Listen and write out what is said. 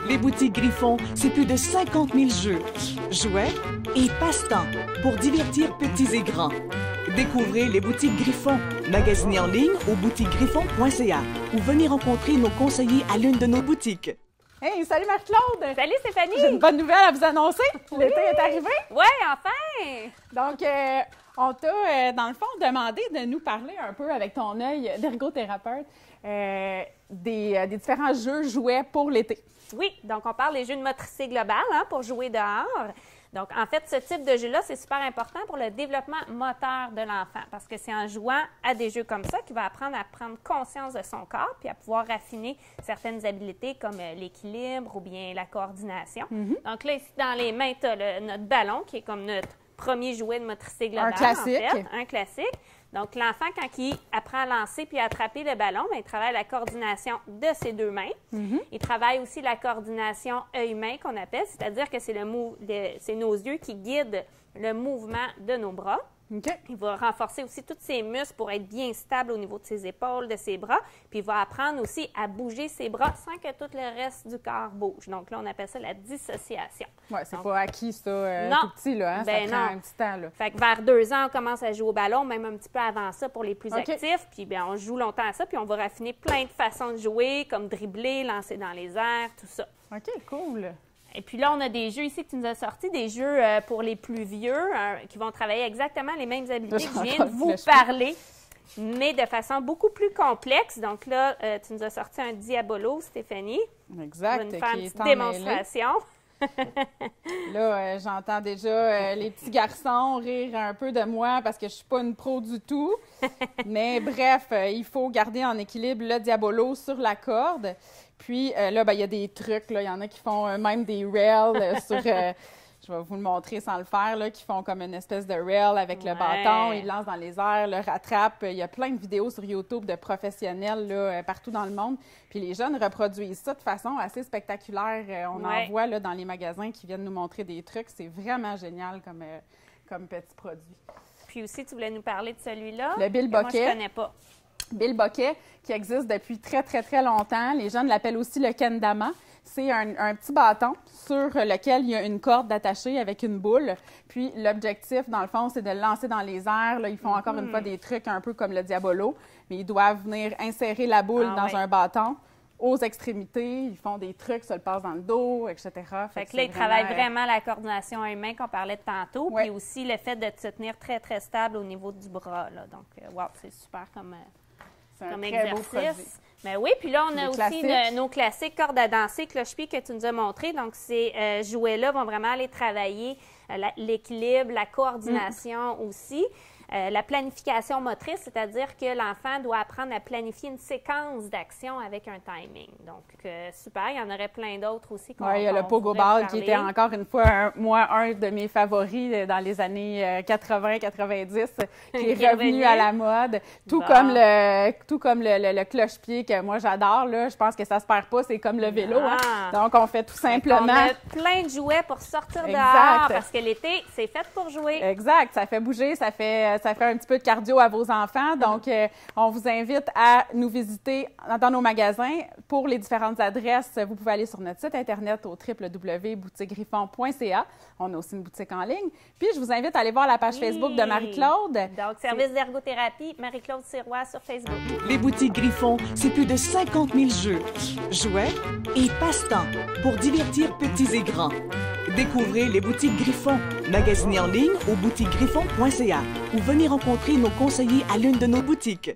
Les boutiques Griffon, c'est plus de 50 000 jeux, jouets et passe-temps pour divertir petits et grands. Découvrez les boutiques Griffon, magasinez en ligne au boutiquesgriffon.ca ou venez rencontrer nos conseillers à l'une de nos boutiques. Hey, salut Marc-Claude! Salut Stéphanie! J'ai une bonne nouvelle à vous annoncer. Oui. L'été est arrivé. Oui, enfin! Donc, on t'a, dans le fond, demandé de nous parler un peu avec ton œil d'ergothérapeute des différents jeux jouets pour l'été. Oui, donc on parle des jeux de motricité globale pour jouer dehors. Donc, en fait, ce type de jeu-là, c'est super important pour le développement moteur de l'enfant parce que c'est en jouant à des jeux comme ça qu'il va apprendre à prendre conscience de son corps puis à pouvoir raffiner certaines habiletés comme l'équilibre ou bien la coordination. Donc là, ici, dans les mains, tu as notre ballon qui est comme notre premier jouet de motricité globale. Un classique. En fait, un classique. Donc, l'enfant, quand il apprend à lancer puis à attraper le ballon, bien, il travaille la coordination de ses deux mains. Il travaille aussi la coordination œil-main qu'on appelle, c'est-à-dire que c'est c'est nos yeux qui guident le mouvement de nos bras. OK. Il va renforcer aussi tous ses muscles pour être bien stable au niveau de ses épaules, de ses bras. Puis il va apprendre aussi à bouger ses bras sans que tout le reste du corps bouge. Donc là, on appelle ça la dissociation. Oui, c'est pas acquis, ça, non. tout petit, là. Hein? Ben ça prend non. un petit temps, là. Fait que vers 2 ans, on commence à jouer au ballon, même un petit peu avant ça pour les plus OK. actifs. Puis bien, on joue longtemps à ça, puis on va raffiner plein de façons de jouer, comme dribbler, lancer dans les airs, tout ça. OK, cool. Et puis là, on a des jeux ici que tu nous as sortis, des jeux pour les plus vieux qui vont travailler exactement les mêmes habiletés que je viens de vous parler, mais de façon beaucoup plus complexe. Donc là, tu nous as sorti un Diabolo, Stéphanie. Exact. On va nous faire une qui est petite emmêlé. démonstration. Là, j'entends déjà les petits garçons rire un peu de moi parce que je suis pas une pro du tout. Mais bref, il faut garder en équilibre le Diabolo sur la corde. Puis là, ben, il y a des trucs. Là. Il y en a qui font même des rails sur... je vais vous le montrer sans le faire, là, qui font comme une espèce de rail avec le bâton. Ils lancent dans les airs, le rattrapent. Il y a plein de vidéos sur YouTube de professionnels là, partout dans le monde. Puis les jeunes reproduisent ça de façon assez spectaculaire. On en voit là, dans les magasins qui viennent nous montrer des trucs. C'est vraiment génial comme petit produit. Puis aussi, tu voulais nous parler de celui-là. Le Bill Moi, Bokeh. je ne connais pas. Bill Bokeh, qui existe depuis très, très, très longtemps. Les jeunes l'appellent aussi le kendama. C'est un petit bâton sur lequel il y a une corde attachée avec une boule. Puis l'objectif, dans le fond, c'est de le lancer dans les airs. Là, ils font encore une fois des trucs un peu comme le Diabolo, mais ils doivent venir insérer la boule dans un bâton aux extrémités. Ils font des trucs, se le passent dans le dos, etc. Fait que là, ils travaillent vraiment la coordination humaine qu'on parlait de tantôt, puis aussi le fait de se tenir très, très stable au niveau du bras. Là. Donc, wow, c'est super comme exercice. Mais oui, puis là, on a aussi nos classiques cordes à danser, cloche-pied que tu nous as montré. Donc, ces jouets-là vont vraiment aller travailler l'équilibre, la coordination aussi. La planification motrice, c'est-à-dire que l'enfant doit apprendre à planifier une séquence d'actions avec un timing. Donc, super. Il y en aurait plein d'autres aussi. Oui, il y a le Pogo Ball qui était encore une fois, un de mes favoris dans les années 80-90, qui est revenu à la mode. Tout comme le cloche-pied que moi j'adore. Là. Je pense que ça se perd pas. C'est comme le vélo. Hein? Donc, on fait tout simplement... On a plein de jouets pour sortir dehors parce que l'été, c'est fait pour jouer. Exact. Ça fait bouger, ça fait un petit peu de cardio à vos enfants. Donc, on vous invite à nous visiter dans nos magasins. Pour les différentes adresses, vous pouvez aller sur notre site Internet au www.boutiquesgriffon.ca. On a aussi une boutique en ligne. Puis, je vous invite à aller voir la page Facebook de Marie-Claude. Donc, service d'ergothérapie, Marie-Claude Sirois sur Facebook. Les boutiques Griffon, c'est plus de 50 000 jeux, jouets et passe-temps pour divertir petits et grands. Découvrez les boutiques Griffon, magasinez en ligne au boutiquesgriffon.ca ou venez rencontrer nos conseillers à l'une de nos boutiques.